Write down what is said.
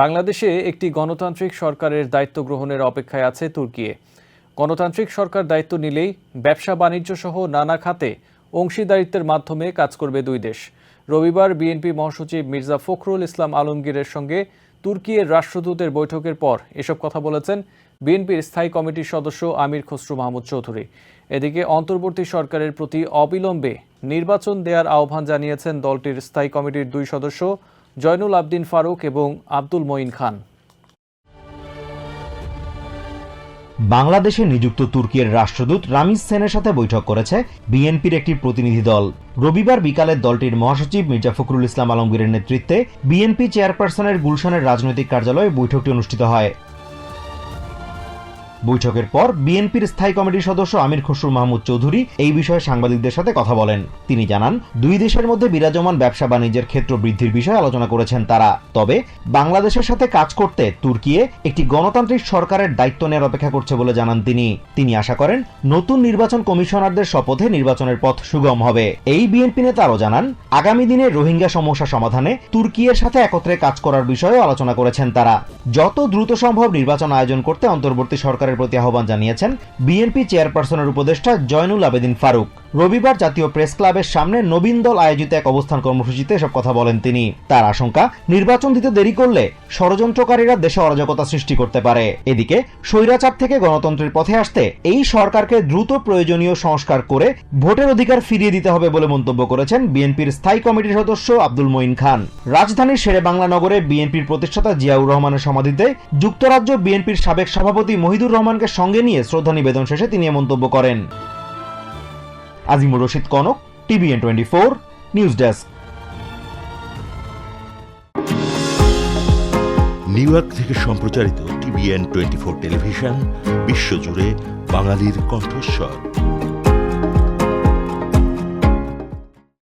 বাংলাদেশে একটি গণতান্ত্রিক সরকারের দায়িত্ব গ্রহণের অপেক্ষায় আছে তুর্কি। গণতান্ত্রিক সরকার দায়িত্ব নিলেই ব্যবসা বাণিজ্য সহ নানা খাতে অংশীদারিত্বের মাধ্যমে কাজ করবে দুই দেশ। রবিবার বিএনপি মহাসচিব মির্জা ফখরুল ইসলাম আলমগীরের সঙ্গে তুর্কির রাষ্ট্রদূতের বৈঠকের পর এসব কথা বলেছেন বিএনপির স্থায়ী কমিটির সদস্য আমির খসরু মাহমুদ চৌধুরী। এদিকে অন্তর্বর্তী সরকারের প্রতি অবিলম্বে নির্বাচন দেওয়ার আহ্বান জানিয়েছেন দলটির স্থায়ী কমিটির দুই সদস্য জয়নুল আবদিন ফারুক এবং আব্দুল মঈন খান। বাংলাদেশে নিযুক্ত তুর্কির রাষ্ট্রদূত রামিজ সেনের সাথে বৈঠক করেছে বিএনপির একটি প্রতিনিধি দল। রবিবার বিকালে দলটির মহাসচিব মির্জা ফখরুল ইসলাম আলমগীরের নেতৃত্বে বিএনপি চেয়ারপারসনের গুলশানের রাজনৈতিক কার্যালয়ে বৈঠকটি অনুষ্ঠিত হয়। বৈঠকের পর বিএনপির স্থায়ী কমিটির সদস্য আমির খসরু মাহমুদ চৌধুরী এই বিষয়ে সাংবাদিকদের সাথে কথা বলেন। তিনি জানান, দুই দেশের মধ্যে বিরাজমান ব্যবসা বাণিজ্যের ক্ষেত্র বৃদ্ধির বিষয়ে আলোচনা করেছেন তারা। তবে বাংলাদেশের সাথে কাজ করতে তুর্কি একটি গণতান্ত্রিক সরকারের দায়িত্ব নেওয়ার অপেক্ষা করছে বলে জানান তিনি। তিনি আশা করেন নতুন নির্বাচন কমিশনারদের শপথে নির্বাচনের পথ সুগম হবে। এই বিএনপি নেতা আরও জানান, আগামী দিনে রোহিঙ্গা সমস্যা সমাধানে তুর্কির সাথে একত্রে কাজ করার বিষয়েও আলোচনা করেছেন তারা। যত দ্রুত সম্ভব নির্বাচন আয়োজন করতে অন্তর্বর্তী সরকারের প্রতি আহ্বান জানিয়েছেন বিএনপি চেয়ারপারসনের উপদেষ্টা জয়নুল আবেদিন ফারুক। রবিবার জাতীয় প্রেস ক্লাবের সামনে নবীন দল আয়োজিত এক অবস্থান কর্মসূচিতে এসব কথা বলেন তিনি। তার আশঙ্কা, নির্বাচন দিতে দেরি করলে ষড়যন্ত্রকারীরা দেশে অরাজকতা সৃষ্টি করতে পারে। এদিকে স্বৈরাচার থেকে গণতন্ত্রের পথে আসতে এই সরকারকে দ্রুত প্রয়োজনীয় সংস্কার করে ভোটের অধিকার ফিরিয়ে দিতে হবে বলে মন্তব্য করেছেন বিএনপির স্থায়ী কমিটির সদস্য আব্দুল মঈন খান। রাজধানীর শেরেবাংলা নগরে বিএনপির প্রতিষ্ঠাতা জিয়াউর রহমানের সমাধিতে যুক্তরাজ্য বিএনপির সাবেক সভাপতি মহিদুর রহমানকে সঙ্গে নিয়ে শ্রদ্ধা নিবেদন শেষে তিনি মন্তব্য করেন। Azimur Rashid Kanak, TVN 24 news desk. New York থেকে সম্প্রচারিত টিভিএন 24 টেলিভিশন বিশ্বজুড়ে বাঙালির কণ্ঠস্বর।